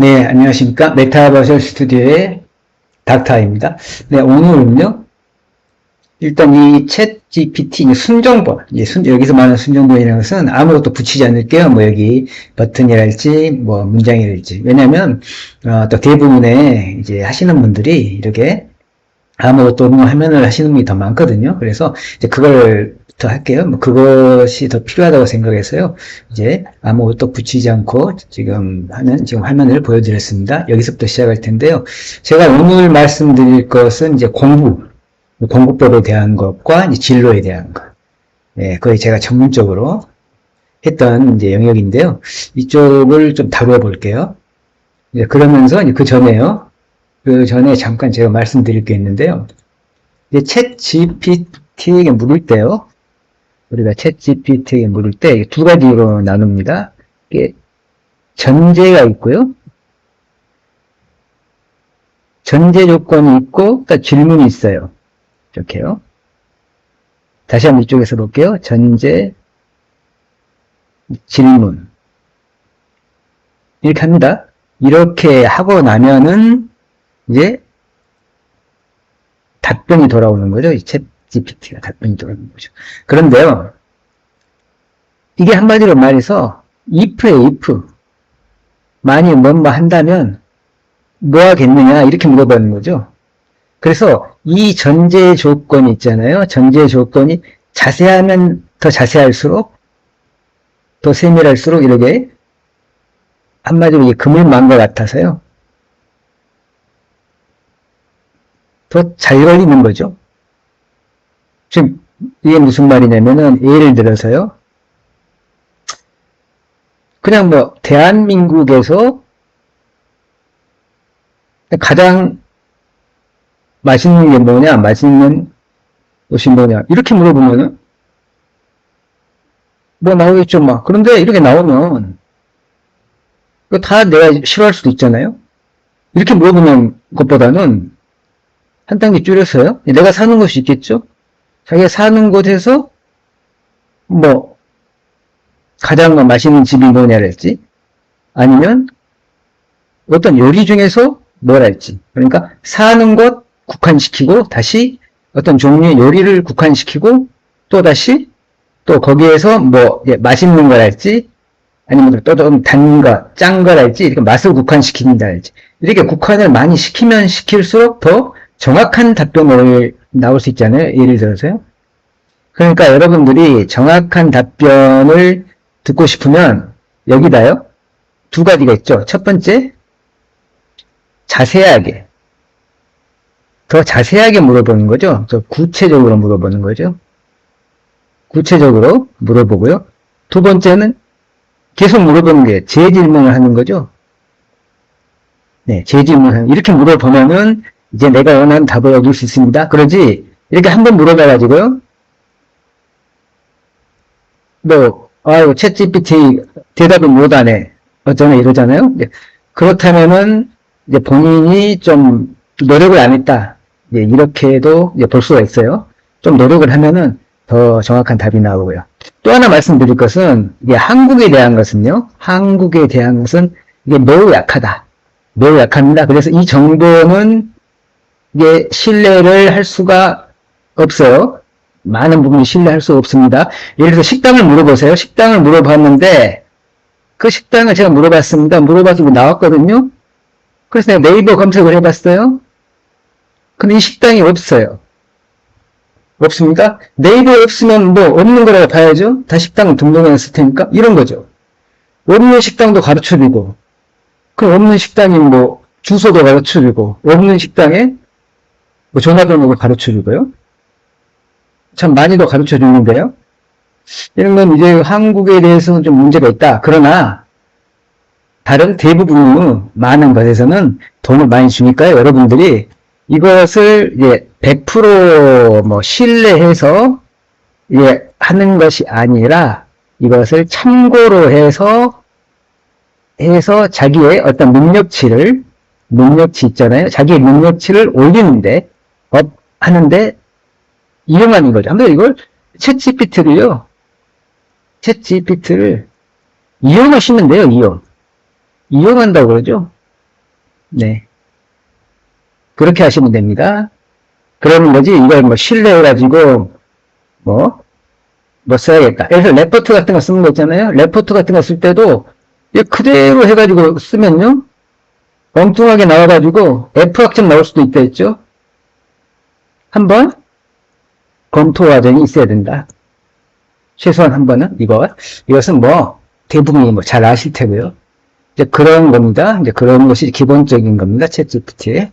네, 안녕하십니까. 메타버셜 스튜디오의 닥터입니다. 네, 오늘은요, 일단 이 챗 GPT, 순정본, 여기서 말하는 순정본이라는 것은 아무것도 붙이지 않을게요. 뭐 여기 버튼이랄지, 뭐 문장이랄지. 왜냐면, 또 대부분의 이제 하시는 분들이 이렇게 아무것도 없는 화면을 하시는 분이 더 많거든요. 그래서 이제 그걸 더 할게요. 뭐 그것이 더 필요하다고 생각해서요. 이제 아무것도 붙이지 않고 지금 화면을 보여드렸습니다. 여기서부터 시작할 텐데요. 제가 오늘 말씀드릴 것은 이제 공부법에 대한 것과 이제 진로에 대한 것. 예, 거의 제가 전문적으로 했던 이제 영역인데요. 이쪽을 좀 다루어 볼게요. 이제 그러면서 이제 그 전에 잠깐 제가 말씀드릴 게 있는데요. 이제 챗 GPT에게 물을 때요. 우리가 챗 GPT에게 물을 때 두 가지로 나눕니다. 이게 전제가 있고요. 전제 조건이 있고, 또 질문이 있어요. 이렇게요. 다시 한번 이쪽에서 볼게요. 전제, 질문. 이렇게 합니다. 이렇게 하고 나면은, 이제, 답변이 돌아오는 거죠. 이 챗 GPT가 답변이 돌아오는 거죠. 그런데요, 이게 한마디로 말해서, if예요, if. 만일 뭐뭐 한다면, 뭐 하겠느냐, 이렇게 물어보는 거죠. 그래서 이 전제 조건이 있잖아요. 전제 조건이 자세하면 더 자세할수록, 더 세밀할수록 이렇게, 한마디로 이게 금을 만 것 같아서요. 더 잘 걸리는 거죠. 지금 이게 무슨 말이냐면은 예를 들어서요. 그냥 뭐 대한민국에서 가장 맛있는 게 뭐냐, 맛있는 옷이 뭐냐 이렇게 물어보면은 뭐 나오겠죠 막. 그런데 이렇게 나오면 그거 다 내가 싫어할 수도 있잖아요. 이렇게 물어보는 것보다는 한 단계 줄여서요. 내가 사는 곳이 있겠죠. 자기가 사는 곳에서 뭐 가장 맛있는 집이 뭐냐랄지 아니면 어떤 요리 중에서 뭐랄지. 그러니까 사는 곳 국한시키고 다시 어떤 종류의 요리를 국한시키고 또 다시 또 거기에서 뭐 맛있는 거랄지 아니면 또 좀 단 거, 짠 거랄지 이렇게 맛을 국한시킨다 할지 이렇게 국한을 많이 시키면 시킬수록 더 정확한 답변을 나올 수 있잖아요. 예를 들어서요. 그러니까 여러분들이 정확한 답변을 듣고 싶으면 여기다요. 두 가지가 있죠. 첫 번째, 자세하게. 더 자세하게 물어보는 거죠. 더 구체적으로 물어보는 거죠. 구체적으로 물어보고요. 두 번째는 계속 물어보는 게 재질문을 하는 거죠. 네, 재질문을 이렇게 물어보면은 이제 내가 원하는 답을 얻을 수 있습니다. 그러지 이렇게 한번 물어봐가지고요. 뭐 아유 챗 GPT 대답을 못하네 어쩌네 이러잖아요. 그렇다면은 이제 본인이 좀 노력을 안 했다. 이렇게도 볼 수가 있어요. 좀 노력을 하면은 더 정확한 답이 나오고요. 또 하나 말씀드릴 것은 이게 한국에 대한 것은요. 한국에 대한 것은 이게 매우 약하다. 매우 약합니다. 그래서 이 정보는 이게 신뢰를 할 수가 없어요. 많은 부분이 신뢰할 수 없습니다. 예를 들어서 식당을 물어보세요. 식당을 물어봤는데 그 식당을 제가 물어봤습니다. 물어봐서 나왔거든요. 그래서 내가 네이버 검색을 해봤어요. 근데 이 식당이 없어요. 없습니까? 네이버에 없으면 뭐 없는 거라고 봐야죠. 다 식당을 등록했을 테니까 이런 거죠. 없는 식당도 가르쳐주고 그 없는 식당이 뭐 주소도 가르쳐주고 없는 식당에 뭐 전화번호를 가르쳐주고요. 참 많이도 가르쳐주는데요. 이런 건 이제 한국에 대해서는 좀 문제가 있다. 그러나 다른 대부분의 많은 것에서는 돈을 많이 주니까요. 여러분들이 이것을 이제 100% 신뢰해서 하는 것이 아니라 이것을 참고로 해서 자기의 어떤 능력치 있잖아요. 자기의 능력치를 올리는데 하는데 이용하는 거죠. 한번 이걸 챗 GPT를 이용하시면 돼요. 이용한다고 그러죠. 네. 그렇게 하시면 됩니다. 그러는 거지, 이걸 뭐 신뢰해가지고, 뭐 써야겠다. 그래서 레포트 같은 거 쓰는 거 있잖아요. 레포트 같은 거 쓸 때도, 이거 그대로 해가지고 쓰면요, 엉뚱하게 나와가지고, F학점 나올 수도 있다 했죠? 한번, 검토 과정이 있어야 된다. 최소한 한 번은, 이것은 뭐, 대부분이 뭐 잘 아실 테고요. 이제 그런 겁니다. 이제 그런 것이 기본적인 겁니다. 챗GPT에.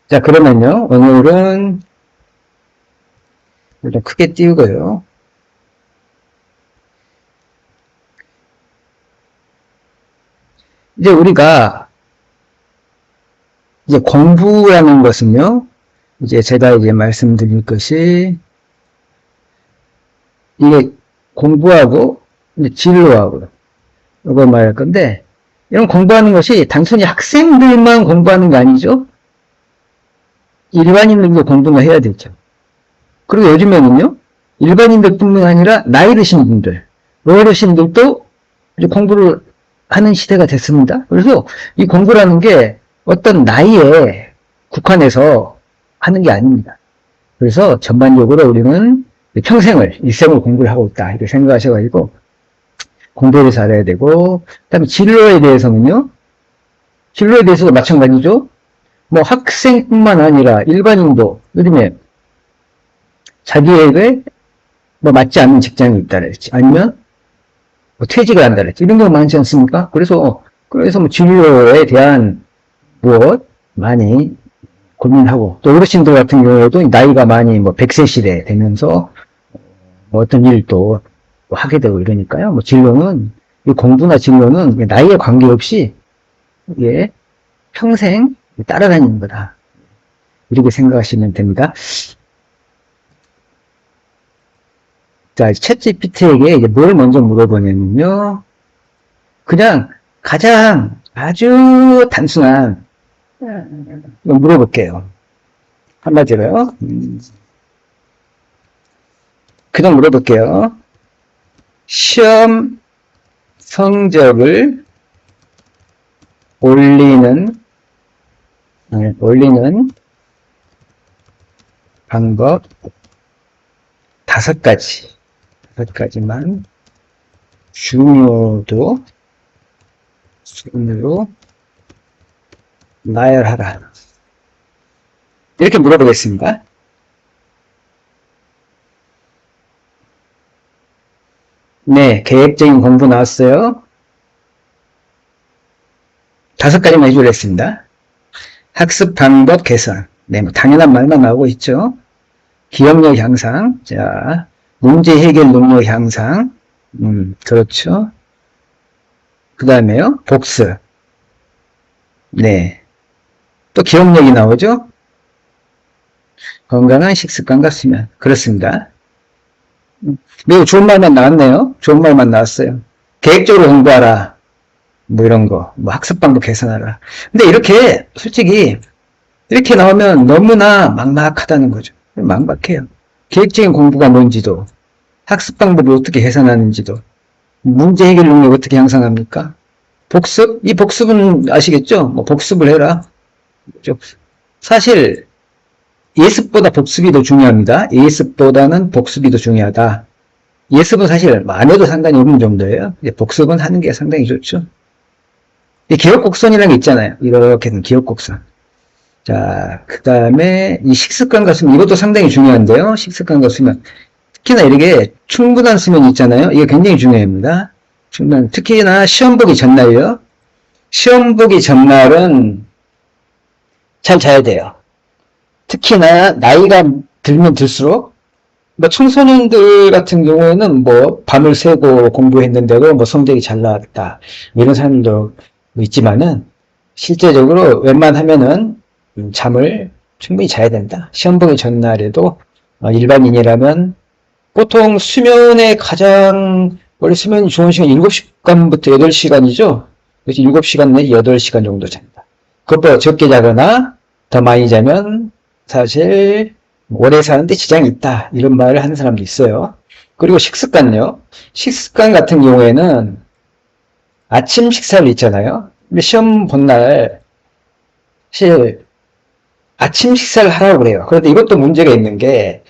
자, 그러면요, 오늘은, 좀 크게 띄우고요. 이제 우리가, 이제 공부라는 것은요, 이제 제가 이제 말씀드릴 것이, 이게 공부하고, 이제 진로하고, 이걸 말할 건데, 이런 공부하는 것이 단순히 학생들만 공부하는 게 아니죠? 일반인들도 공부를 해야 되죠. 그리고 요즘에는요, 일반인들뿐만 아니라 나이 드신 분들, 어르신들도 이제 공부를 하는 시대가 됐습니다. 그래서 이 공부라는 게 어떤 나이에 국한해서 하는 게 아닙니다. 그래서 전반적으로 우리는 평생을, 일생을 공부를 하고 있다. 이렇게 생각하셔가지고 공부를 잘해야 되고, 그 다음에 진로에 대해서는요, 진로에 대해서도 마찬가지죠. 뭐 학생뿐만 아니라 일반인도 요즘에 자기에게 뭐 맞지 않는 직장이 있다랄지, 아니면 뭐 퇴직을 한다랄지, 이런 경우 많지 않습니까? 그래서 뭐 진로에 대한 무엇 많이 고민하고, 또 어르신들 같은 경우에도 나이가 많이 뭐 100세 시대 되면서 뭐 어떤 일도 하게 되고 이러니까요. 뭐 진로는, 이 공부나 진로는 나이에 관계없이 이게 평생 따라다니는 거다. 이렇게 생각하시면 됩니다. 자, 챗GPT에게 이제 뭘 먼저 물어보냐면요. 그냥 가장 아주 단순한 물어볼게요. 한마디로요. 그냥 물어볼게요. 시험 성적을 올리는 방법 5가지만 중요도 순으로 나열하라. 이렇게 물어보겠습니다. 네, 계획적인 공부 나왔어요. 5가지만 해주려 했습니다. 학습 방법 개선. 네, 뭐 당연한 말만 나오고 있죠. 기억력 향상. 자, 문제 해결 능력 향상. 그렇죠. 그 다음에요, 복습. 네. 또 기억력이 나오죠? 건강한 식습관과 수면. 그렇습니다. 매우 좋은 말만 나왔네요. 좋은 말만 나왔어요. 계획적으로 공부하라. 뭐 이런 거. 뭐 학습 방법 개선하라. 근데 이렇게, 솔직히, 이렇게 나오면 너무나 막막하다는 거죠. 막막해요. 계획적인 공부가 뭔지도, 학습 방법을 어떻게 개선하는지도, 문제 해결 능력 어떻게 향상합니까? 복습? 이 복습은 아시겠죠? 뭐 복습을 해라. 사실 예습보다 복습이 더 중요합니다. 예습보다는 복습이 더 중요하다. 예습은 사실 안 해도 상관이 없는 정도예요. 복습은 하는 게 상당히 좋죠. 기억곡선이라는 게 있잖아요. 이렇게 된 기억곡선. 자, 그 다음에 이 식습관과 수면, 이것도 상당히 중요한데요. 식습관과 수면. 특히나 이렇게 충분한 수면이 있잖아요. 이게 굉장히 중요합니다. 특히나 시험 보기 전날이요. 시험 보기 전날은 잘 자야 돼요. 특히나 나이가 들면 들수록, 뭐 청소년들 같은 경우에는 뭐 밤을 새고 공부했는데도 뭐 성적이 잘 나왔다, 이런 사람도 있지만은 실제적으로 웬만하면은 잠을 충분히 자야 된다. 시험 보기 전날에도 일반인이라면 보통 수면의 가장 원래 수면이 좋은 시간 7시간부터 8시간이죠. 그래서 7시간 내지 8시간 정도 잔다. 그것보다 적게 자거나 더 많이 자면 사실 오래 사는데 지장이 있다, 이런 말을 하는 사람도 있어요. 그리고 식습관요. 식습관 같은 경우에는 아침 식사를 있잖아요. 근데 시험 본 날, 사실 아침 식사를 하라고 그래요. 그런데 이것도 문제가 있는 게,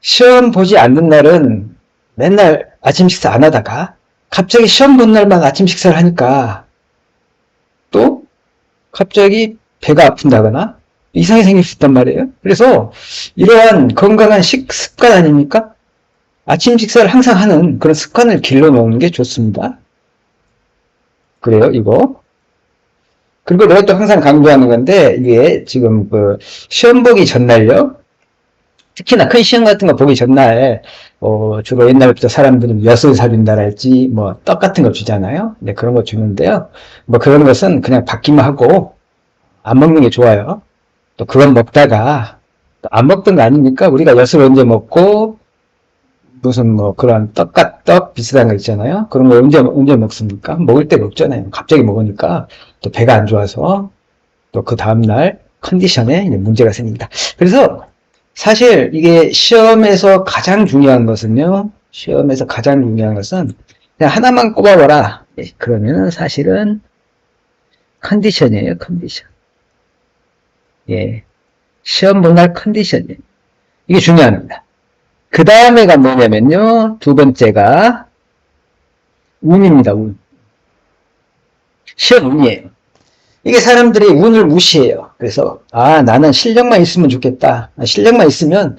시험 보지 않는 날은 맨날 아침 식사 안 하다가, 갑자기 시험 본 날만 아침 식사를 하니까, 또 갑자기 배가 아픈다거나, 이상이 생길 수 있단 말이에요. 그래서 이러한 건강한 식습관 아닙니까? 아침 식사를 항상 하는 그런 습관을 길러 놓는 게 좋습니다. 그래요, 이거. 그리고 내가 또 항상 강조하는 건데, 이게 지금 시험 보기 전날요. 특히나 큰 시험 같은 거 보기 전날, 주로 옛날부터 사람들은 엿을 사준다랄지, 뭐, 떡 같은 거 주잖아요. 네, 그런 거 주는데요. 뭐, 그런 것은 그냥 받기만 하고, 안 먹는 게 좋아요. 또 그건 먹다가, 또 안 먹던 거 아닙니까? 우리가 엿을 언제 먹고, 무슨 뭐 그런 떡 비슷한 거 있잖아요. 그런 거 언제 먹습니까? 먹을 때 먹잖아요. 갑자기 먹으니까 또 배가 안 좋아서 또 그 다음날 컨디션에 문제가 생깁니다. 그래서 사실 이게 시험에서 가장 중요한 것은요. 시험에서 가장 중요한 것은 그냥 하나만 꼽아봐라. 그러면은 사실은 컨디션이에요. 컨디션. 예. 시험 본 날 컨디션이에요. 이게 중요합니다. 그 다음에가 뭐냐면요. 두 번째가 운입니다. 운. 시험 운이에요. 이게 사람들이 운을 무시해요. 그래서 나는 실력만 있으면 좋겠다. 실력만 있으면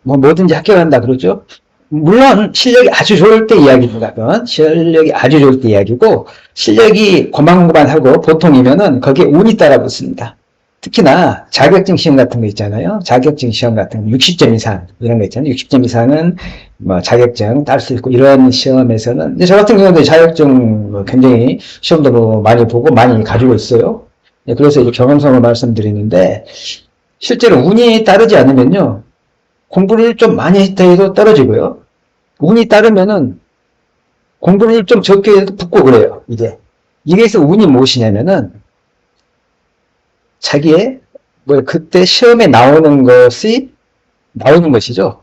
뭐 뭐든지 합격한다 그러죠. 물론 실력이 아주 좋을 때 이야기입니다. 그건 실력이 아주 좋을 때 이야기고 실력이 고만고만하고 보통이면은 거기에 운이 따라 붙습니다. 특히나 자격증 시험 같은 거 있잖아요. 자격증 시험 같은 거 60점 이상 이런 거 있잖아요. 60점 이상은 뭐 자격증 딸 수 있고 이런 시험에서는 저 같은 경우도 자격증 굉장히 시험도 뭐 많이 보고 많이 가지고 있어요. 그래서 이제 경험성을 말씀드리는데 실제로 운이 따르지 않으면요. 공부를 좀 많이 했다 해도 떨어지고요. 운이 따르면은 공부를 좀 적게 해도 붙고 그래요. 이게서 운이 무엇이냐면은 자기의 그때 시험에 나오는 것이죠.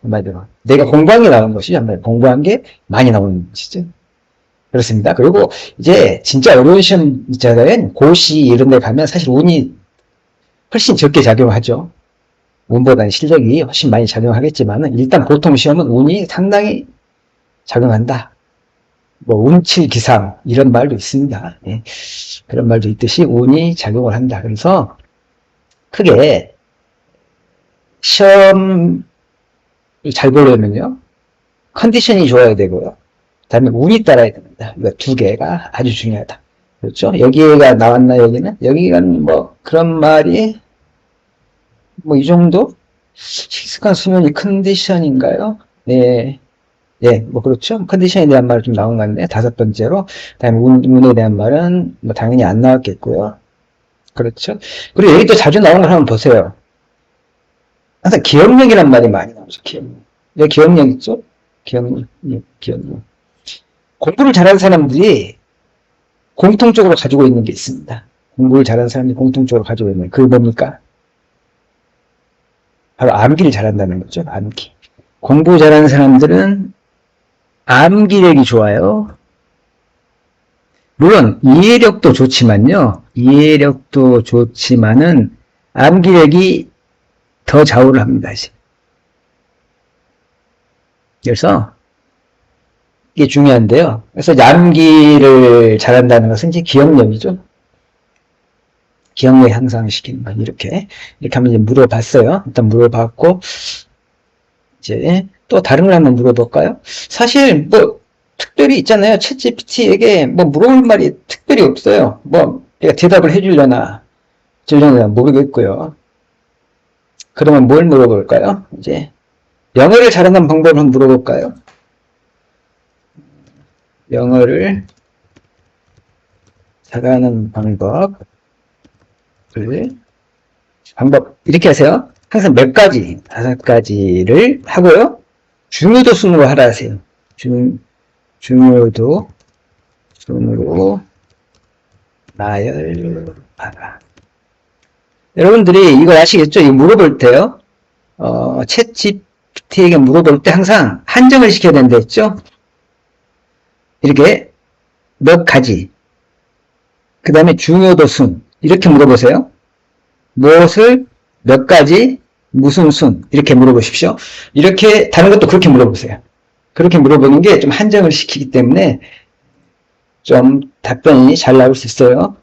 한마디로 내가 공부한 게 나오는 것이죠. 한마디로 공부한 게 많이 나오는 것이죠. 그렇습니다. 그리고 이제 진짜 어려운 시험 있잖아요. 고시 이런 데 가면 사실 운이 훨씬 적게 작용하죠. 운보다는 실력이 훨씬 많이 작용하겠지만 일단 보통 시험은 운이 상당히 작용한다. 뭐 운칠기상 이런 말도 있습니다. 예. 그런 말도 있듯이 운이 작용을 한다. 그래서 크게 시험을 잘 보려면요. 컨디션이 좋아야 되고요. 그 다음에 운이 따라야 됩니다. 이 두 개가 아주 중요하다. 그렇죠? 여기가 나왔나, 여기는? 여기가 뭐, 그런 말이, 뭐, 이 정도? 식습관 수면이 컨디션인가요? 네. 예, 뭐, 그렇죠. 컨디션에 대한 말이 좀 나온 것 같네. 다섯 번째로. 그 다음에 운에 대한 말은 뭐, 당연히 안 나왔겠고요. 그렇죠. 그리고 여기 또 자주 나오는 걸 한번 보세요. 항상 기억력이란 말이 많이 나오죠. 기억력. 여기 기억력 있죠? 기억력. 기억력. 공부를 잘하는 사람들이 공통적으로 가지고 있는 게 있습니다. 공부를 잘하는 사람들이 공통적으로 가지고 있는 그게 뭡니까? 바로 암기를 잘한다는 거죠. 암기. 공부 잘하는 사람들은 암기력이 좋아요. 물론 이해력도 좋지만요. 이해력도 좋지만은 암기력이 더 좌우를 합니다. 그래서 이게 중요한데요. 그래서 암기를 잘한다는 것은 이제 기억력이죠. 기억력 향상시키는 거 이렇게 하면 이제 물어봤어요. 일단 물어봤고 이제 또 다른 걸 한번 물어볼까요? 사실 뭐 특별히 있잖아요. 챗GPT에게 뭐 물어볼 말이 특별히 없어요. 뭐 내가 대답을 해주려나 모르겠고요. 그러면 뭘 물어볼까요? 이제 영어를 잘하는 방법을 한번 물어볼까요? 영어를 잘하는 방법 이렇게 하세요. 항상 몇 가지, 5가지를 하고요. 중요도 순으로 하라 하세요. 중요도 순으로 나열하라. 여러분들이 이거 아시겠죠? 이거 물어볼 때요. 챗GPT에게 물어볼 때 항상 한정을 시켜야 된다 했죠? 이렇게 몇 가지 그 다음에 중요도 순. 이렇게 물어보세요. 무엇을, 몇 가지, 무슨 순. 이렇게 물어보십시오. 이렇게, 다른 것도 그렇게 물어보세요. 그렇게 물어보는 게 좀 한정을 시키기 때문에 좀 답변이 잘 나올 수 있어요.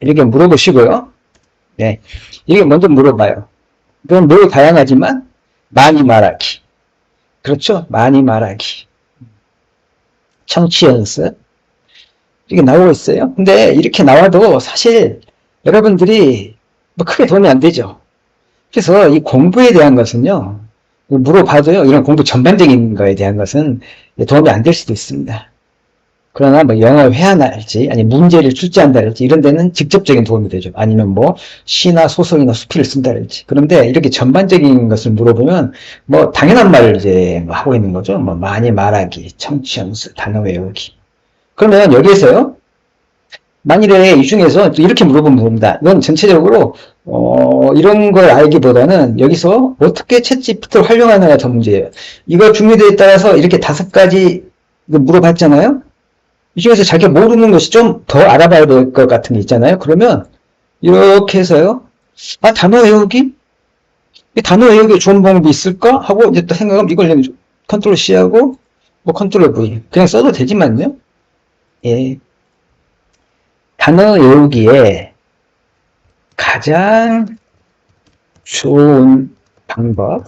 이렇게 물어보시고요. 네. 이게 먼저 물어봐요. 그럼 매우 다양하지만 많이 말하기. 그렇죠? 많이 말하기. 청취 연습. 이게 나오고 있어요. 근데 이렇게 나와도 사실 여러분들이 뭐 크게 도움이 안 되죠. 그래서 이 공부에 대한 것은요, 물어봐도요, 이런 공부 전반적인 거에 대한 것은 도움이 안 될 수도 있습니다. 그러나 뭐 영어 회화날지, 아니 문제를 출제한다랄지 이런 데는 직접적인 도움이 되죠. 아니면 뭐 시나 소설이나 수필을 쓴다랄지. 그런데 이렇게 전반적인 것을 물어보면 뭐 당연한 말을 이제 뭐 하고 있는 거죠. 뭐 많이 말하기, 청취 연습, 단어 외우기. 그러면 여기에서요, 만일에 이 중에서 이렇게 물어보면 됩니다. 이건 전체적으로 이런 걸 알기보다는 여기서 어떻게 챗GPT를 활용하느냐가 더 문제예요. 이거 중요도에 따라서 이렇게 5가지 물어봤잖아요. 이 중에서 자기가 모르는 것이 좀 더 알아봐야 될 것 같은 게 있잖아요. 그러면 이렇게 해서요. 아, 단어 외우기? 이 단어 외우기 좋은 방법이 있을까? 하고 이제 또 생각하면 이걸 컨트롤 C하고 뭐 컨트롤 V 그냥 써도 되지만요. 예. 단어 외우기에 가장 좋은 방법.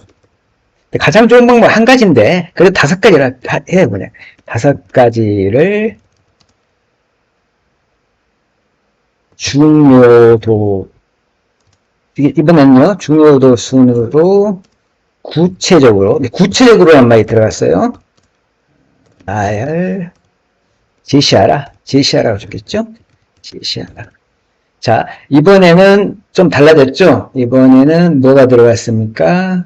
가장 좋은 방법 한 가지인데, 그래도 5가지라 해요, 그냥. 5가지를 중요도, 이번에는요, 중요도 순으로 구체적으로란 말이 들어갔어요. 날 제시하라고 적겠죠? 제시하라. 자, 이번에는 좀 달라졌죠? 이번에는 뭐가 들어갔습니까?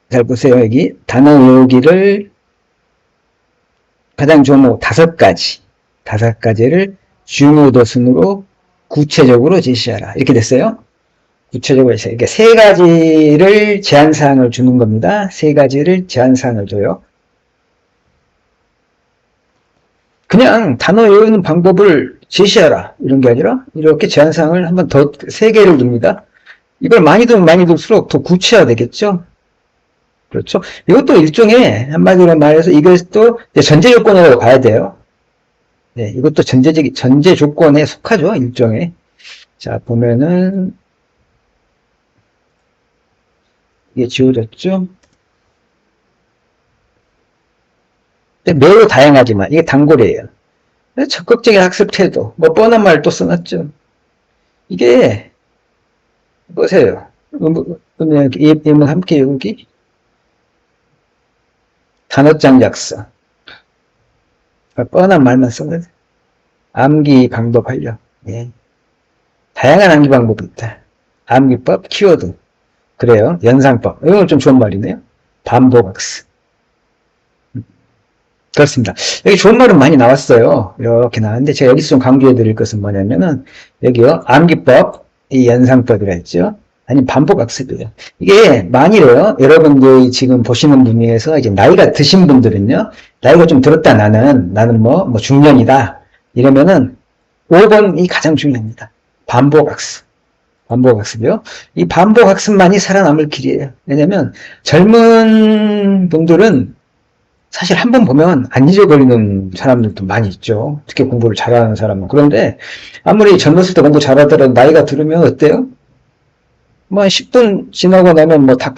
잘 보세요, 여기. 단어 외우기를 가장 좋은 거 5가지를 중요도 순으로 구체적으로 제시하라. 이렇게 됐어요. 구체적으로 제시하라. 이렇게 3가지를 제한사항을 주는 겁니다. 3가지를 제한사항을 줘요. 그냥 단어 외우는 방법을 제시하라. 이런 게 아니라 이렇게 제한사항을 한번 더 3개를 줍니다. 이걸 많이 두면 많이 둘수록 더 구체화 되겠죠? 그렇죠? 이것도 일종의, 한마디로 말해서 이것도 전제 조건이라고 봐야 돼요. 네, 이것도 전제 조건에 속하죠, 일종의. 자, 보면은, 이게 지워졌죠? 매우 다양하지만, 이게 단골이에요. 적극적인 학습 태도, 뭐, 뻔한 말 또 써놨죠. 이게, 보세요. 예문 함께 외우기, 단어장 작성. 뻔한 말만 써도 암기 방법 활용. 예. 다양한 암기 방법이 있다. 암기법, 키워드. 그래요. 연상법. 이건 좀 좋은 말이네요. 반복학습. 그렇습니다. 여기 좋은 말은 많이 나왔어요. 이렇게 나왔는데 제가 여기서 좀 강조해 드릴 것은 뭐냐면은 여기요. 암기법, 이 연상법이라 했죠. 아니면 반복학습이에요. 이게 만일에요. 여러분들이 지금 보시는 분 중에서 이제 나이가 드신 분들은요. 나이가 좀 들었다 나는 뭐 중년이다. 이러면은 5번이 가장 중요합니다. 반복학습. 반복학습이요. 이 반복학습만이 살아남을 길이에요. 왜냐면 젊은 분들은 사실 한 번 보면 안 잊어버리는 사람들도 많이 있죠. 특히 공부를 잘하는 사람은. 그런데 아무리 젊었을 때 공부 잘하더라도 나이가 들으면 어때요? 뭐 10분 지나고 나면 뭐 다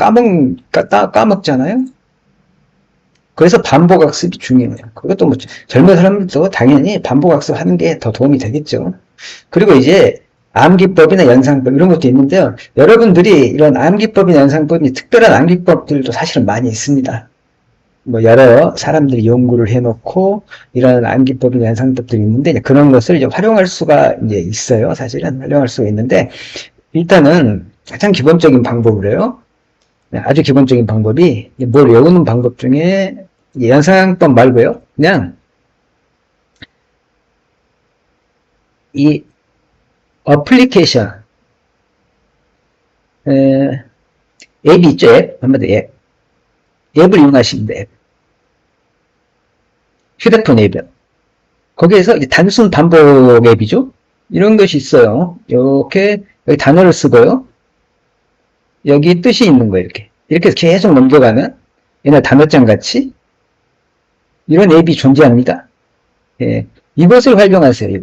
까먹잖아요. 그래서 반복학습이 중요해요. 그것도 뭐 젊은 사람들도 당연히 반복학습 하는 게 더 도움이 되겠죠. 그리고 이제 암기법이나 연상법 이런 것도 있는데요. 여러분들이 이런 암기법이나 연상법이 특별한 암기법들도 사실은 많이 있습니다. 뭐 여러 사람들이 연구를 해놓고 이런 암기법이나 연상법들이 있는데 그런 것을 이제 활용할 수가 이제 있어요. 사실은 활용할 수가 있는데 일단은 가장 기본적인 방법으로요. 아주 기본적인 방법이 뭘 외우는 방법 중에 연상법 말고요. 그냥 이 어플리케이션 앱이 있죠. 앱. 한마디 앱을 이용하시면 돼요. 휴대폰 앱이요. 거기에서 이제 단순 반복 앱이죠. 이런 것이 있어요. 이렇게 여기 단어를 쓰고요. 여기 뜻이 있는 거예요. 이렇게 해서 계속 넘겨가는 옛날 단어장 같이 이런 앱이 존재합니다. 예, 이것을 활용하세요.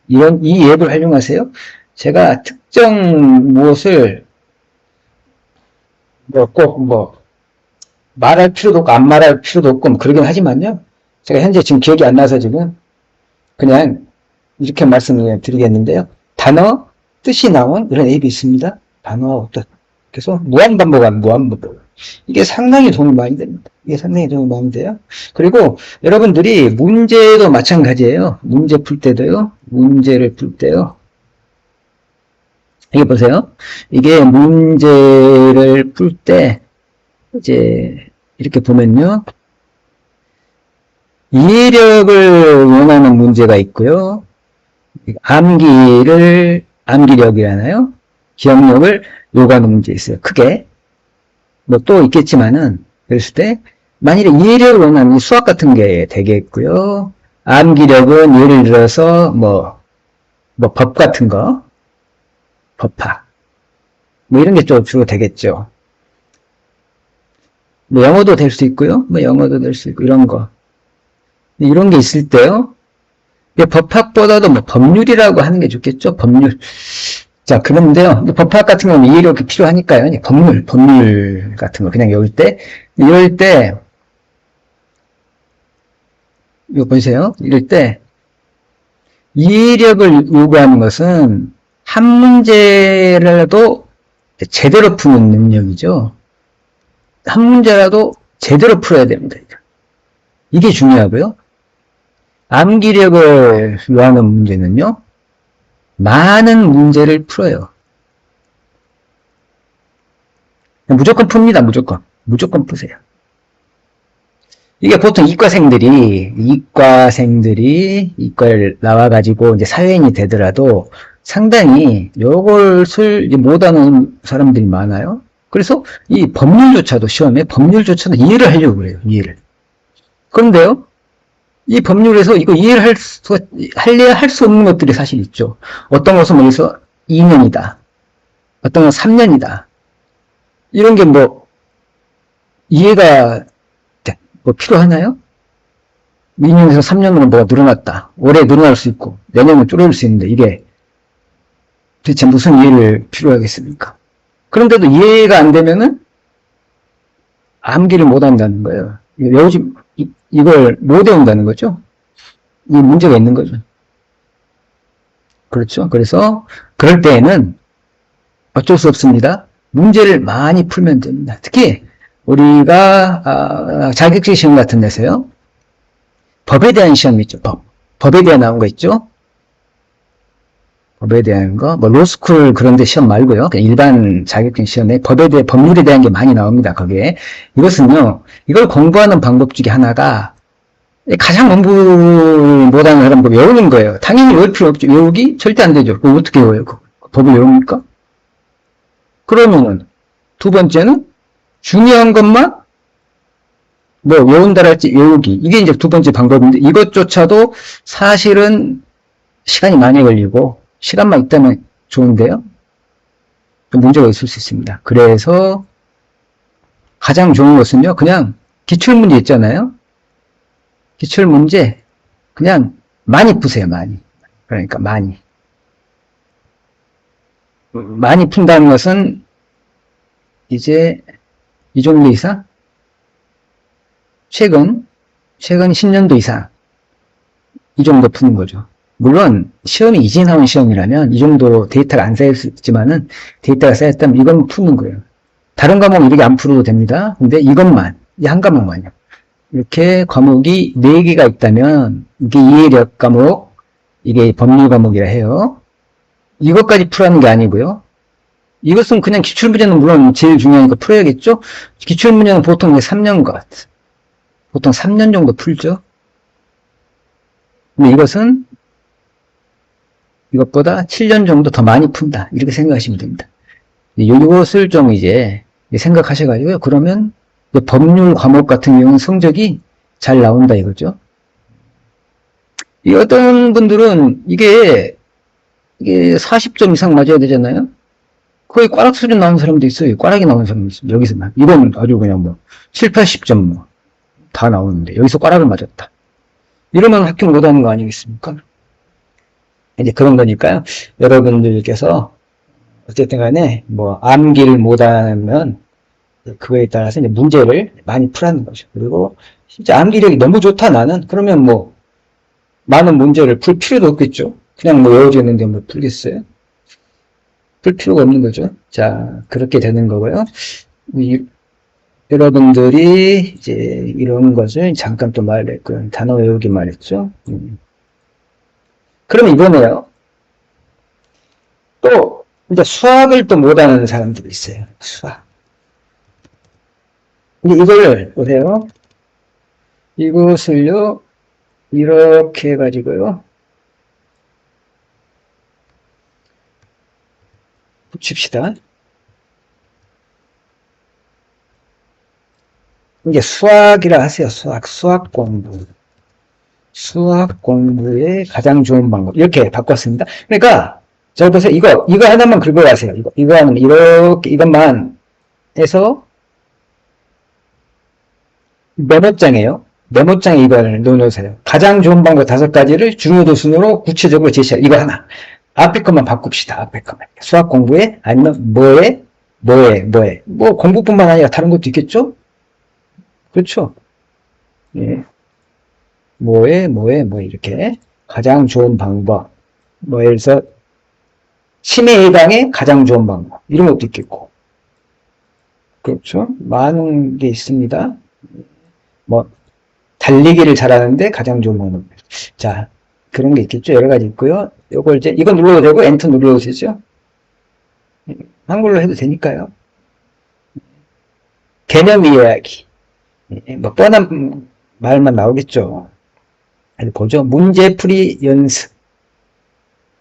이 앱을 활용하세요. 제가 특정 무엇을 꼭 말할 필요도 없고 안 말할 필요도 없고 뭐 그러긴 하지만요. 제가 현재 지금 기억이 안 나서 지금 그냥 이렇게 말씀을 드리겠는데요. 단어, 뜻이 나온 이런 앱이 있습니다. 단어와 어떤 그래서 무한반복한 무한반복. 이게 상당히 도움이 많이 됩니다. 이게 상당히 도움이 많이 돼요. 그리고 여러분들이 문제도 마찬가지예요. 문제 풀 때도요. 문제를 풀 때요. 이게 보세요. 이게 문제를 풀 때 이제 이렇게 보면요. 이해력을 원하는 문제가 있고요. 암기력이라나요? 기억력을 요구하는 문제 있어요. 크게. 뭐 또 있겠지만은, 그랬을 때, 만일에 이해력을 원하는 수학 같은 게 되겠고요. 암기력은 예를 들어서, 법 같은 거, 법학. 뭐 이런 게 좀 주로 되겠죠. 뭐 영어도 될 수 있고요. 뭐 영어도 될 수 있고, 이런 거. 이런 게 있을 때요. 법학보다도 뭐 법률이라고 하는 게 좋겠죠. 법률. 자, 그런데요. 법학 같은 경우는 이해력이 필요하니까요. 법률 같은 거 그냥 이럴 때, 이거 보세요. 이럴 때, 이해력을 요구하는 것은 한 문제라도 제대로 푸는 능력이죠. 한 문제라도 제대로 풀어야 됩니다. 이게 중요하고요. 암기력을 요하는 문제는요. 많은 문제를 풀어요. 무조건 풉니다. 무조건 푸세요. 이게 보통 이과를 나와가지고 이제 사회인이 되더라도 상당히 요것을 못하는 사람들이 많아요. 그래서 이 법률조차도 이해를 하려고 그래요. 이해를. 그런데요. 이 법률에서 이거 이해를 할 수 없는 것들이 사실 있죠. 어떤 것은 여기서 2년이다. 어떤 건 3년이다. 이런 게 이해가 필요하나요? 2년에서 3년으로 뭐가 늘어났다. 올해 늘어날 수 있고, 내년은 줄어들 수 있는데, 이게 대체 무슨 이해를 필요하겠습니까? 그런데도 이해가 안 되면은, 암기를 못 한다는 거예요. 이걸 못 외운다는 거죠. 이 문제가 있는 거죠. 그렇죠. 그래서 그럴 때에는 어쩔 수 없습니다. 문제를 많이 풀면 됩니다. 특히 우리가 자격증 시험 같은 데서요. 법에 대한 시험 있죠. 법에 대한 나온 거 있죠. 법에 대한 거, 로스쿨 그런 데 시험 말고요. 그냥 일반 자격증 시험에 법률에 대한 게 많이 나옵니다. 거기에. 이걸 공부하는 방법 중에 하나가 가장 공부 못하는 사람 외우는 거예요. 당연히 외울 필요 없죠. 외우기 절대 안 되죠. 그럼 어떻게 외워요? 법을 외웁니까? 그러면은, 두 번째는 중요한 것만 외운다랄지 외우기. 이게 이제 두 번째 방법인데, 이것조차도 사실은 시간이 많이 걸리고, 시간만 있다면 좋은데요. 문제가 있을 수 있습니다. 그래서 가장 좋은 것은요. 그냥 기출문제 있잖아요. 기출문제 그냥 많이 푸세요. 많이. 그러니까 많이 푼다는 것은 이제 이 정도 이상 최근 10년도 이상 이 정도 푸는 거죠. 물론 시험이 이제 나온 시험이라면 이 정도 데이터가 안 쌓일 수 있지만은 데이터가 쌓였다면 이건 푸는 거예요. 다른 과목 이렇게 안 풀어도 됩니다. 근데 이 한 과목만요. 이렇게 과목이 4개가 있다면 이게 이해력 과목, 이게 법률 과목이라 해요. 이것까지 풀라는 게 아니고요. 이것은 그냥 기출문제는 물론 제일 중요하니까 풀어야겠죠. 기출문제는 보통 3년 보통 3년 정도 풀죠. 근데 이것은 이것보다 7년 정도 더 많이 푼다. 이렇게 생각하시면 됩니다. 이것을 좀 이제 생각하셔가지고요. 그러면 법률 과목 같은 경우는 성적이 잘 나온다 이거죠. 이 어떤 분들은 이게 40점 이상 맞아야 되잖아요? 거의 꽈락 수준 나온 사람도 있어요. 꽈락이 나온 사람도 있어요. 여기서만. 이건 아주 그냥 뭐, 7, 80점 뭐, 다 나오는데, 여기서 꽈락을 맞았다. 이러면 합격 못하는 거 아니겠습니까? 이제 그런 거니까요. 여러분들께서, 어쨌든 간에, 뭐, 암기를 못하면, 그거에 따라서 이제 문제를 많이 풀라는 거죠. 그리고, 진짜 암기력이 너무 좋다, 나는. 그러면 뭐, 많은 문제를 풀 필요도 없겠죠. 그냥 뭐 외워지는데 뭐 풀겠어요? 풀 필요가 없는 거죠. 자, 그렇게 되는 거고요. 여러분들이 이제 이런 것을 잠깐 또 말했고요. 단어 외우기 말했죠. 그럼 이번에요. 또 이제 수학을 또 못하는 사람들이 있어요. 수학. 근데 이걸 보세요. 이것을요. 이렇게 해가지고요. 붙입시다. 이제 수학이라 하세요. 수학 공부. 수학 공부의 가장 좋은 방법. 이렇게 바꿨습니다. 그러니까, 저 보세요. 이거 하나만 긁어가세요. 이거 하면 이렇게, 이것만 해서 메모장이에요. 메모장에 이걸 넣어놓으세요. 가장 좋은 방법 5가지를 중요도 순으로 구체적으로 제시해요. 이거 하나. 앞에 것만 바꿉시다. 앞에 것만. 수학 공부에, 아니면 뭐에. 뭐 공부뿐만 아니라 다른 것도 있겠죠? 그렇죠? 예. 뭐에, 이렇게. 가장 좋은 방법. 뭐, 예를 들어서, 치매 예방에 가장 좋은 방법. 이런 것도 있겠고. 그렇죠? 많은 게 있습니다. 뭐, 달리기를 잘하는데 가장 좋은 방법. 자, 그런 게 있겠죠? 여러 가지 있고요. 요걸 이제, 이거 눌러도 되고, 엔터 눌러도 되죠? 한글로 해도 되니까요. 개념 이야기. 뭐, 뻔한 말만 나오겠죠. 보죠. 문제풀이 연습.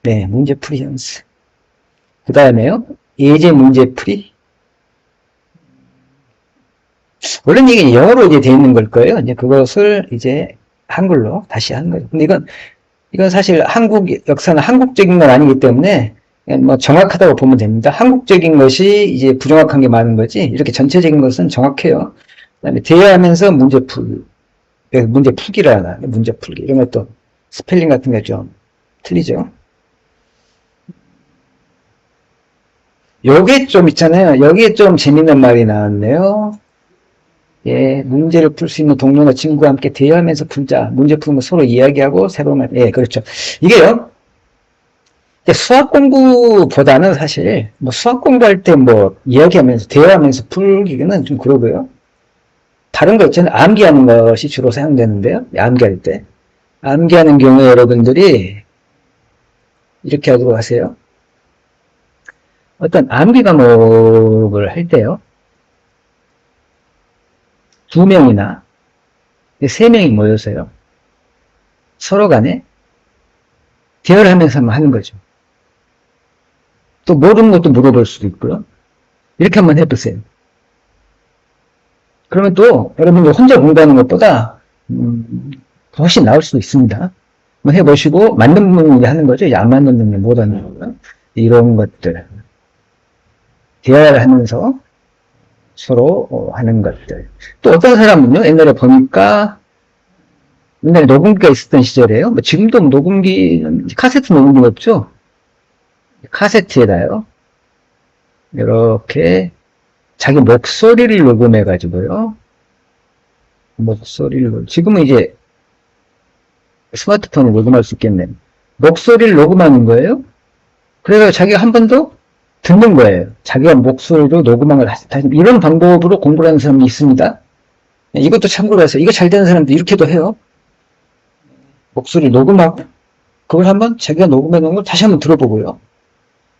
네, 문제풀이 연습. 그 다음에요. 예제 문제풀이. 원래는 이게 영어로 이제 되어 있는 걸 거예요. 이제 그것을 이제 한글로 다시 하는 거죠. 근데 이건 사실 한국 역사는 한국적인 건 아니기 때문에 뭐 정확하다고 보면 됩니다. 한국적인 것이 이제 부정확한 게 많은 거지. 이렇게 전체적인 것은 정확해요. 그 다음에 대화하면서 문제 풀기라 하나, 문제 풀기. 이런 것도 스펠링 같은 게 좀 틀리죠. 요게 좀 있잖아요. 여기에 좀 재밌는 말이 나왔네요. 예, 문제를 풀 수 있는 동료나 친구와 함께 대화하면서 풀자. 문제 풀면 서로 이야기하고 새로운 예, 그렇죠. 이게요. 수학 공부보다는 사실 뭐 수학 공부할 때 뭐 이야기하면서 대화하면서 풀기는 좀 그러고요. 다른 거 있잖아요. 암기하는 것이 주로 사용되는데요. 암기할 때. 암기하는 경우에 여러분들이 이렇게 하도록 하세요. 어떤 암기 과목을 할 때요. 2명이나 3명이 모여서요. 서로 간에 대화를 하면서 하는 거죠. 또 모르는 것도 물어볼 수도 있고요. 이렇게 한번 해보세요. 그러면 또 여러분들 혼자 공부하는 것보다 훨씬 나을 수도 있습니다. 한번 해보시고 맞는 분이 하는 거죠. 안 맞는 분이 못하는 거. 이런 것들 대화를 하면서 서로 하는 것들. 또 어떤 사람은요. 옛날에 보니까 옛날에 녹음기가 있었던 시절이에요. 뭐 지금도 녹음기, 카세트 녹음기가 없죠. 카세트에다요. 이렇게 자기 목소리를 녹음해가지고요. 지금은 이제 스마트폰을 녹음할 수 있겠네. 목소리를 녹음하는 거예요. 그래서 자기가 한 번 더 듣는 거예요. 자기가 목소리로 녹음한 걸 다시 이런 방법으로 공부를 하는 사람이 있습니다. 이것도 참고로 해서 이거 잘 되는 사람도 이렇게도 해요. 목소리 녹음하고 그걸 한번 자기가 녹음해 놓은 걸 다시 한번 들어보고요.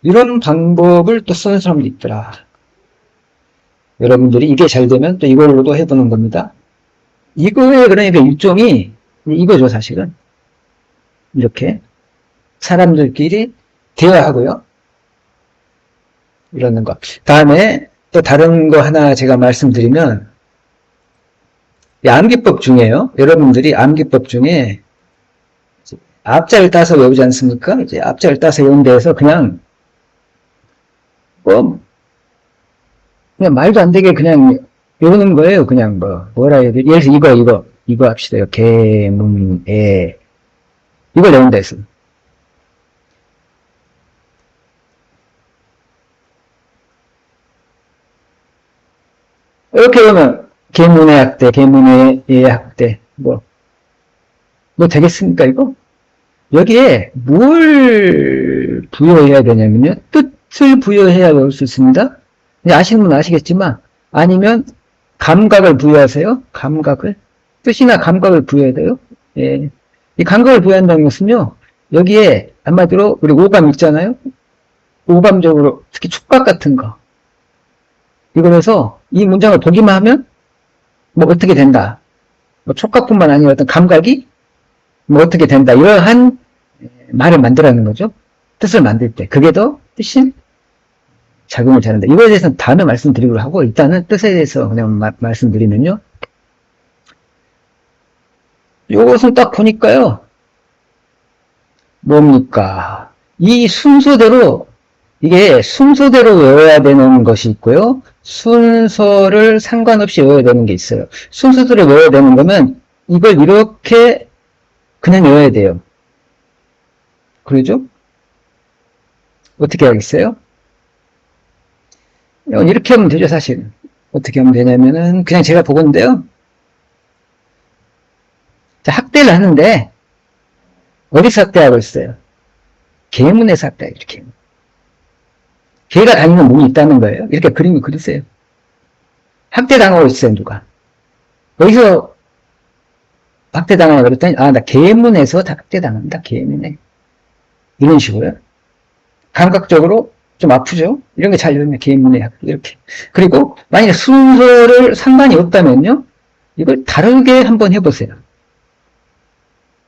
이런 방법을 또 쓰는 사람도 있더라. 여러분들이 이게 잘 되면 또 이걸로도 해보는 겁니다. 이거에 그러니까 일종이 이거죠, 사실은. 이렇게 사람들끼리 대화하고요. 이러는 것. 다음에 또 다른 거 하나 제가 말씀드리면 암기법 중에요. 여러분들이 암기법 중에 앞자를 따서 외우지 않습니까? 이제 앞자를 따서 외운 데에서 그냥, 뭐, 그냥 말도 안 되게 그냥 외우는 거예요. 그냥 뭐라 해야 돼? 예를 들어서 이거 합시다. 개문에. 이걸 외운다 했어. 이렇게 보면, 개문의 학대, 개문의 학대, 뭐 되겠습니까, 이거? 여기에 뭘 부여해야 되냐면요. 뜻을 부여해야 외울 수 있습니다. 아시는 분은 아시겠지만, 아니면 감각을 부여하세요. 감각을. 뜻이나 감각을 부여해야 돼요. 예. 이 감각을 부여한다는 것은요, 여기에 한마디로 우리 오감 있잖아요. 오감적으로, 특히 촉각 같은 거. 이거에서 이 문장을 보기만 하면, 뭐 어떻게 된다. 뭐 촉각뿐만 아니라 어떤 감각이 뭐 어떻게 된다. 이러한 말을 만들어내는 거죠. 뜻을 만들 때. 그게 더 뜻이 작용을 잘한다. 이거에 대해서는 다음에 말씀드리기로 하고, 일단은 뜻에 대해서 그냥 말씀드리면요. 요것은 딱 보니까요. 뭡니까? 이 순서대로, 이게 순서대로 외워야 되는 것이 있고요. 순서를 상관없이 외워야 되는 게 있어요. 순서대로 외워야 되는 거면 이걸 이렇게 그냥 외워야 돼요. 그러죠? 어떻게 하겠어요? 이렇게 하면 되죠, 사실. 어떻게 하면 되냐면은, 그냥 제가 보건데요. 자, 학대를 하는데, 어디서 학대하고 있어요? 계문에서 학대하고, 이렇게. 개가 다니는 몸이 있다는 거예요. 이렇게 그림을 그리세요. 학대당하고 있어요, 누가. 여기서 학대당하고 그랬더니, 나 계문에서 학대당한다, 계문에. 이런 식으로요. 감각적으로 좀 아프죠? 이런 게 잘 이러면 계문에 이렇게. 그리고 만약에 순서를 상관이 없다면요. 이걸 다르게 한번 해보세요.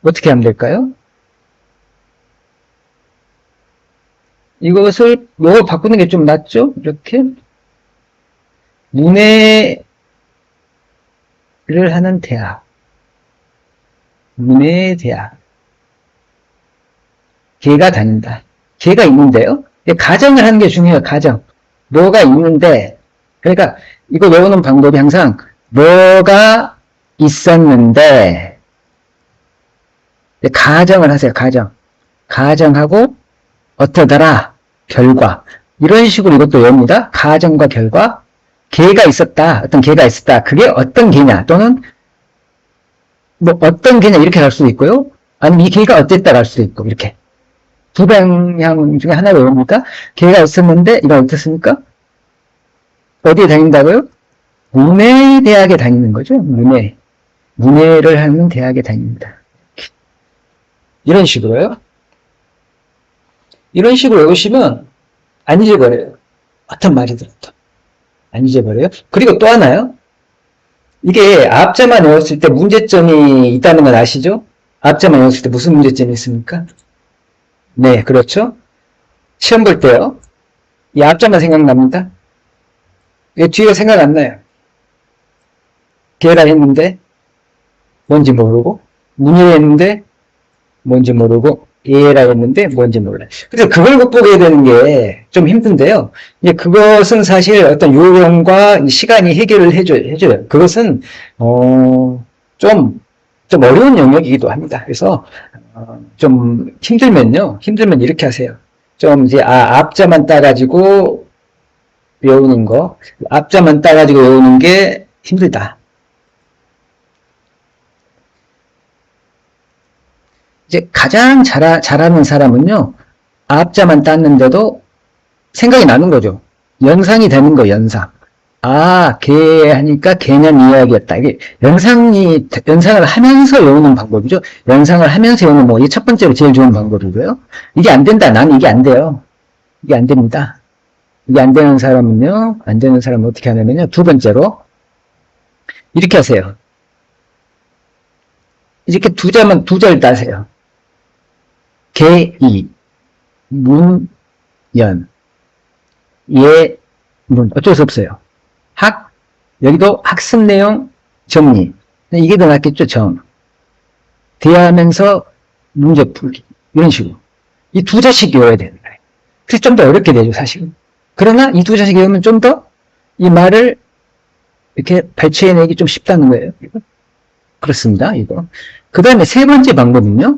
어떻게 하면 될까요? 이것을 요걸 바꾸는 게 좀 낫죠? 이렇게 문해를 하는 대학. 문해대학. 개가 다닌다. 개가 있는데요. 가정을 하는 게 중요해요. 가정. 너가 있는데, 그러니까 이거 외우는 방법이 항상 너가 있었는데, 가정을 하세요. 가정. 가정하고 어떠더라. 결과. 이런 식으로 이것도 외웁니다. 가정과 결과. 개가 있었다. 어떤 개가 있었다. 그게 어떤 개냐. 또는 뭐 어떤 개냐 이렇게 갈 수도 있고요. 아니면 이 개가 어땠다 갈 수도 있고 이렇게. 두 방향 중에 하나를 외웁니까? 개가 있었는데 이건 어떻습니까? 어디에 다닌다고요? 문해대학에 다니는 거죠. 문해를 하는 대학에 다닙니다. 이런 식으로요. 이런 식으로 외우시면 안 잊어버려요. 어떤 말이 들어도 안 잊어버려요. 그리고 또 하나요. 이게 앞자만 외웠을 때 문제점이 있다는 건 아시죠? 앞자만 외웠을 때 무슨 문제점이 있습니까? 네, 그렇죠. 시험 볼 때요. 이 앞자만 생각납니다. 이 뒤가 생각 안 나요. 개라 했는데 뭔지 모르고, 문이라 했는데 뭔지 모르고, 얘라 했는데 뭔지 몰라요. 그래서 그걸 극복해야 되는 게 좀 힘든데요. 이제 그것은 사실 어떤 요령과 시간이 해결을 해줘요. 그것은, 좀 어려운 영역이기도 합니다. 그래서, 좀 힘들면 이렇게 하세요. 좀 이제, 앞자만 따가지고 외우는 거, 앞자만 따가지고 외우는 게 힘들다. 이제 가장 잘하는 사람은요, 앞자만 땄는데도 생각이 나는 거죠. 연상이 되는 거, 연상. 개 하니까 개념 이야기였다. 이게 연상을 하면서 외우는 방법이죠. 연상을 하면서 외우는 이게 첫 번째로 제일 좋은 방법이고요. 이게 안 된다. 나는 이게 안 돼요. 이게 안 됩니다. 이게 안 되는 사람은 어떻게 하냐면요. 두 번째로, 이렇게 하세요. 이렇게 두 절 따세요. 개이, 문, 연, 예, 문. 어쩔 수 없어요. 여기도 학습 내용 정리. 이게 더 낫겠죠, 정. 대하면서 문제 풀기. 이런 식으로. 이 두 자씩 외워야 되는 거예요. 그래서 좀 더 어렵게 되죠, 사실은. 그러나 이 두 자씩 외우면 좀 더 이 말을 이렇게 발췌해내기 좀 쉽다는 거예요. 그렇습니다, 이거. 그 다음에 세 번째 방법은요.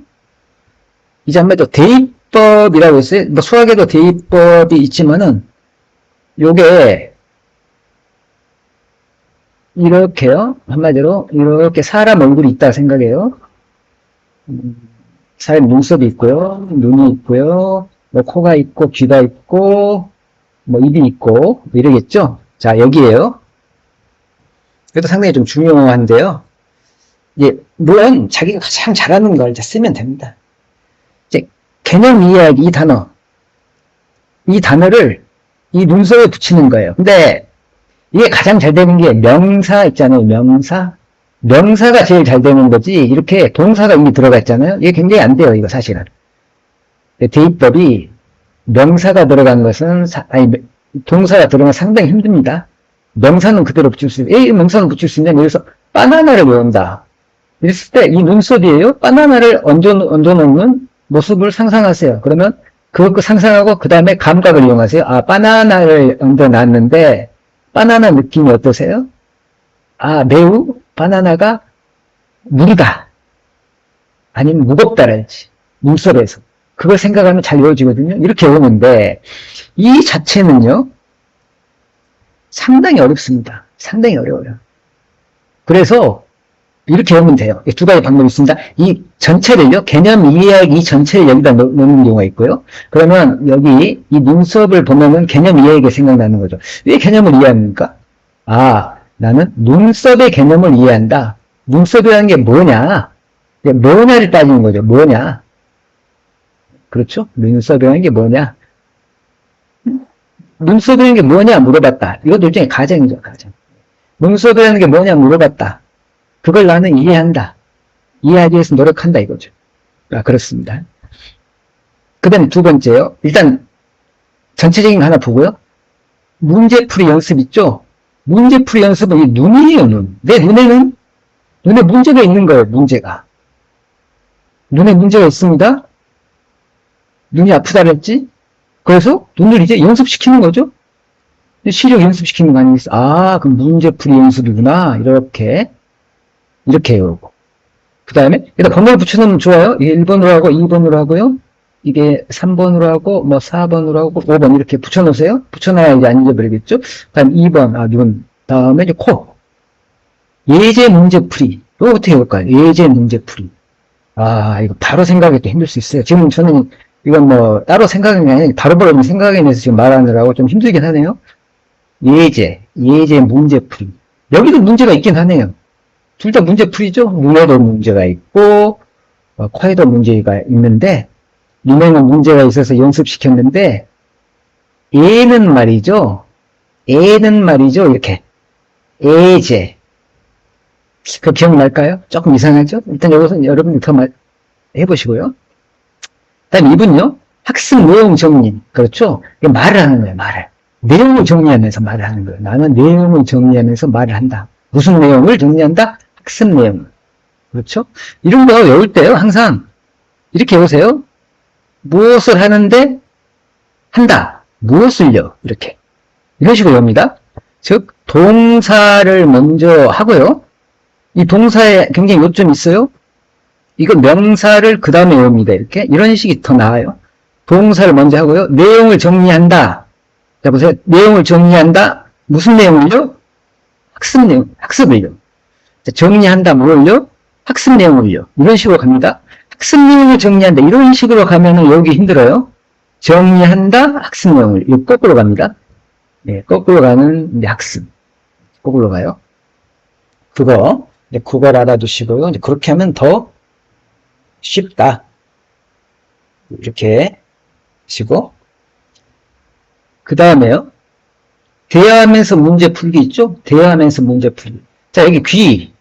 이제 한마디로 대입법이라고 했어요. 뭐 수학에도 대입법이 있지만은 요게 이렇게요. 한마디로 이렇게 사람 얼굴이 있다 생각해요. 사람 눈썹이 있고요. 눈이 있고요. 뭐 코가 있고 귀가 있고 뭐 입이 있고 이러겠죠. 자, 여기에요. 이것도 상당히 좀 중요한데요. 예, 물론 자기가 가장 잘하는 걸 이제 쓰면 됩니다. 이제 개념 이해하기 이 단어를 이 눈썹에 붙이는 거예요. 근데 이게 가장 잘 되는 게 명사 있잖아요. 명사가 제일 잘 되는 거지. 이렇게 동사가 이미 들어가 있잖아요. 이게 굉장히 안 돼요. 이거 사실은. 대입법이 명사가 들어간 것은 동사가 들어가면 상당히 힘듭니다. 명사는 그대로 붙일 수 있어요. 명사는 붙일 수 있는데 그래서 바나나를 외운다. 이랬을 때 이 눈썹이에요. 바나나를 얹어놓는 모습을 상상하세요. 그러면 그거 상상하고 그 다음에 감각을 이용하세요. 아, 바나나를 얹어놨는데 바나나 느낌이 어떠세요? 아, 매우 바나나가 무리다. 아니면 무겁다랄지. 눈썹에서. 그걸 생각하면 잘 외워지거든요. 이렇게 외우는데 이 자체는요. 상당히 어렵습니다. 상당히 어려워요. 그래서 이렇게 외우면 돼요. 두 가지 방법이 있습니다. 이 전체를요. 개념 이해하기 전체를 여기다 넣는 경우가 있고요. 그러면 여기 이 눈썹을 보면은 개념 이해하기가 생각나는 거죠. 왜 개념을 이해합니까? 아, 나는 눈썹의 개념을 이해한다. 눈썹이라는 게 뭐냐? 뭐냐를 따지는 거죠. 뭐냐? 그렇죠? 눈썹이라는 게 뭐냐? 눈썹이라는 게 뭐냐 물어봤다. 이것도 일종의 가정이죠, 가정. 눈썹이라는 게 뭐냐 물어봤다. 그걸 나는 이해한다. 이해하기 위해서 노력한다 이거죠. 아, 그렇습니다. 그 다음에 두 번째요. 일단 전체적인 거 하나 보고요. 문제풀이 연습 있죠? 문제풀이 연습은 이 눈이에요, 눈. 내 눈에 문제가 있는 거예요, 문제가. 눈에 문제가 있습니다. 눈이 아프다 그랬지? 그래서 눈을 이제 연습시키는 거죠? 시력 연습시키는 거 아니겠어? 아, 그럼 문제풀이 연습이구나. 이렇게 외우고. 그 다음에, 여기다 번호를 붙여놓으면 좋아요. 이게 1번으로 하고 2번으로 하고요. 이게 3번으로 하고, 뭐 4번으로 하고, 5번 이렇게 붙여놓으세요. 붙여놔야 이제 안 잊어버리겠죠? 다음 2번, 눈. 다음에 이제 코. 예제 문제풀이. 이거 어떻게 해볼까요? 예제 문제풀이. 아, 이거 바로 생각하기도 힘들 수 있어요. 지금 저는 이건 뭐 따로 생각하는 게 아니라 바로바로 생각해내서 지금 말하느라고 좀 힘들긴 하네요. 예제 문제풀이. 여기도 문제가 있긴 하네요. 둘 다 문제풀이죠. 눈에도 문제가 있고 코에도 문제가 있는데 눈에는 문제가 있어서 연습시켰는데 애는 말이죠 이렇게 예제. 그 기억날까요? 조금 이상하죠? 일단 여기서 여러분이 더 해보시고요. 다음 2번요. 학습 내용 정리. 그렇죠? 말을 하는 거예요, 말을. 내용을 정리하면서 말을 하는 거예요. 나는 내용을 정리하면서 말을 한다. 무슨 내용을 정리한다? 학습 내용. 그렇죠? 이런 거 외울 때요, 항상. 이렇게 외우세요. 무엇을 하는데, 한다. 무엇을요? 이렇게. 이런 식으로 외웁니다. 즉, 동사를 먼저 하고요. 이 동사에 굉장히 요점이 있어요. 이거 명사를 그 다음에 외웁니다. 이렇게. 이런 식이 더 나아요. 동사를 먼저 하고요. 내용을 정리한다. 자, 보세요. 내용을 정리한다. 무슨 내용을요? 학습 내용, 학습을요. 자, 정리한다. 뭘요? 학습 내용을요. 이런 식으로 갑니다. 학습 내용을 정리한다. 이런 식으로 가면은 여기 힘들어요. 정리한다. 학습 내용을. 이거 거꾸로 갑니다. 네, 거꾸로 가는 학습. 거꾸로 가요. 그걸 알아두시고요. 이제 그렇게 하면 더 쉽다. 이렇게 하시고. 그 다음에요. 대화하면서 문제 풀기 있죠? 대화하면서 문제 풀기. 자, 여기 귀.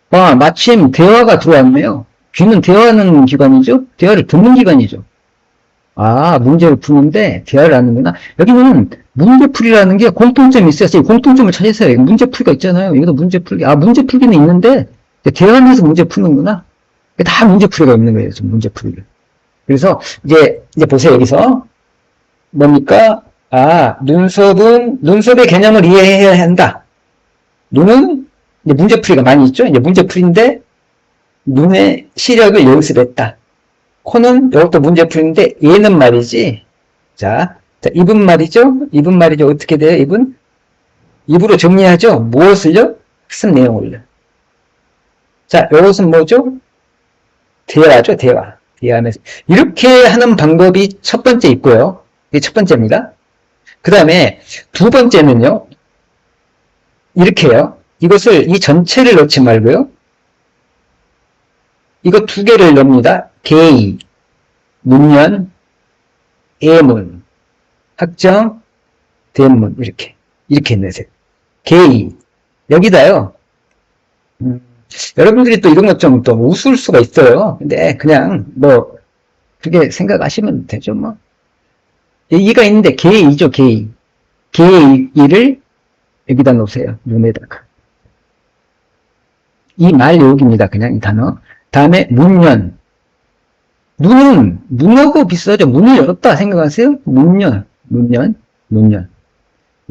마침 대화가 들어왔네요. 귀는 대화하는 기관이죠? 대화를 듣는 기관이죠. 아, 문제를 푸는데 대화를 하는구나. 여기는 문제풀이라는 게 공통점이 있어요. 공통점을 찾으세요. 문제풀이가 있잖아요. 이것도 문제풀기. 아, 문제풀기는 있는데 대화하면서 문제 푸는구나. 다 문제풀이가 없는 거예요. 지금 문제풀이를. 그래서 이제 보세요. 여기서 뭡니까? 눈썹의 개념을 이해해야 한다. 눈은 이제 문제풀이가 많이 있죠. 이제 문제풀이인데 눈의 시력을 연습했다. 코는 이것도 문제풀이인데 얘는 말이지. 자, 입은 말이죠. 입은 말이죠. 어떻게 돼요? 입으로 정리하죠. 무엇을요? 학습 내용을요. 자, 이것은 뭐죠? 대화죠. 대화하면서 이렇게 하는 방법이 첫 번째 있고요. 이게 첫 번째입니다. 그 다음에 두 번째는요. 이렇게 해요. 이것을 이 전체를 넣지 말고요. 이거 두 개를 넣습니다. 개의, 문연, 예문, 학정, 대문 이렇게 넣으세요. 개의 여기다요. 여러분들이 또 이런 것 좀 또 웃을 수가 있어요. 근데 그냥 뭐 그렇게 생각하시면 되죠. 뭐 이가 있는데 개의죠. 개의를 여기다 놓으세요. 눈에다가. 이 말 여기입니다. 그냥 이 단어. 다음에 문연. 눈은 문하고 비슷하죠. 문을 열었다 생각하세요. 문연.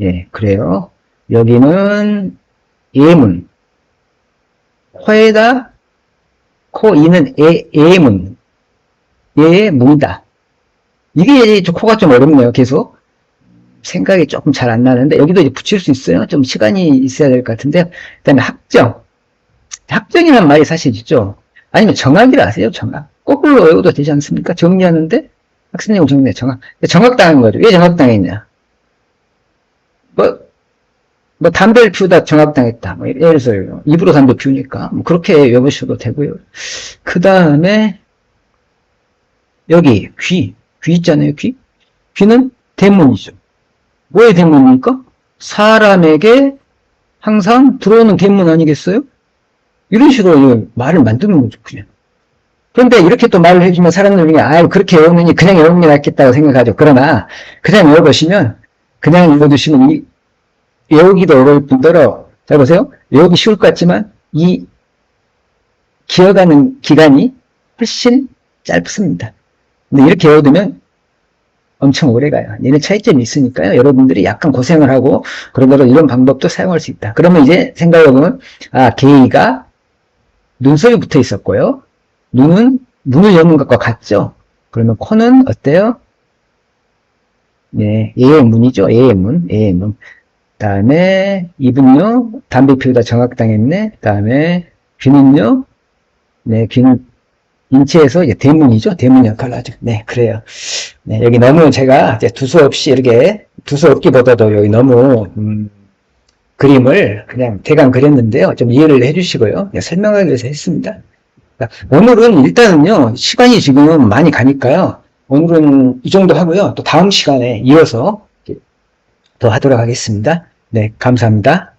예, 그래요. 여기는 예문. 코에다 코 이는 예문. 예문이다. 이게 코가 좀 어렵네요. 계속 생각이 조금 잘 안 나는데 여기도 이제 붙일 수 있어요. 좀 시간이 있어야 될 것 같은데. 그 다음에 학정. 학정이란 말이 사실 있죠. 아니면 정학이라 하세요. 정학. 거꾸로 외워도 되지 않습니까? 정리하는데 학습내용 정리해 정학. 정학당한 거죠. 왜 정학당했냐? 뭐 담배를 피우다 정학당했다. 뭐 예를 들어서 입으로 담배 피우니까 뭐 그렇게 외우셔도 되고요. 그 다음에 여기 귀 있잖아요. 귀는 대문이죠. 뭐의 대문입니까? 사람에게 항상 들어오는 대문 아니겠어요? 이런 식으로 말을 만드는 거죠. 그냥. 그런데 이렇게 또 말을 해주면 사람들이 그렇게 외우느니 그냥 외우는 게 낫겠다고 생각하죠. 그러나 그냥 외워보시면 그냥 외워두시면 외우기도 어려울 뿐더러 잘 보세요. 외우기 쉬울 것 같지만 이 기억하는 기간이 훨씬 짧습니다. 근데 이렇게 외워두면 엄청 오래가요. 얘는 차이점이 있으니까요. 여러분들이 약간 고생을 하고 그러더라도 이런 방법도 사용할 수 있다. 그러면 이제 생각해보면 개의가 눈썹이 붙어 있었고요. 눈은 문을 여는 것과 같죠. 그러면 코는 어때요? 네, 예문이죠. 예문. 다음에 입은요. 담배 피우다 정학당했네. 다음에 귀는요. 네, 귀는 인체에서 이제 대문이죠. 대문 역할을 하죠. 네, 그래요. 네, 여기 너무 제가 이제 두서없이 이렇게 두서없기보다도 여기 너무 그림을 그냥 대강 그렸는데요. 좀 이해를 해주시고요. 설명하기 위해서 했습니다. 오늘은 일단은요. 시간이 지금 많이 가니까요. 오늘은 이 정도 하고요. 또 다음 시간에 이어서 더 하도록 하겠습니다. 네, 감사합니다.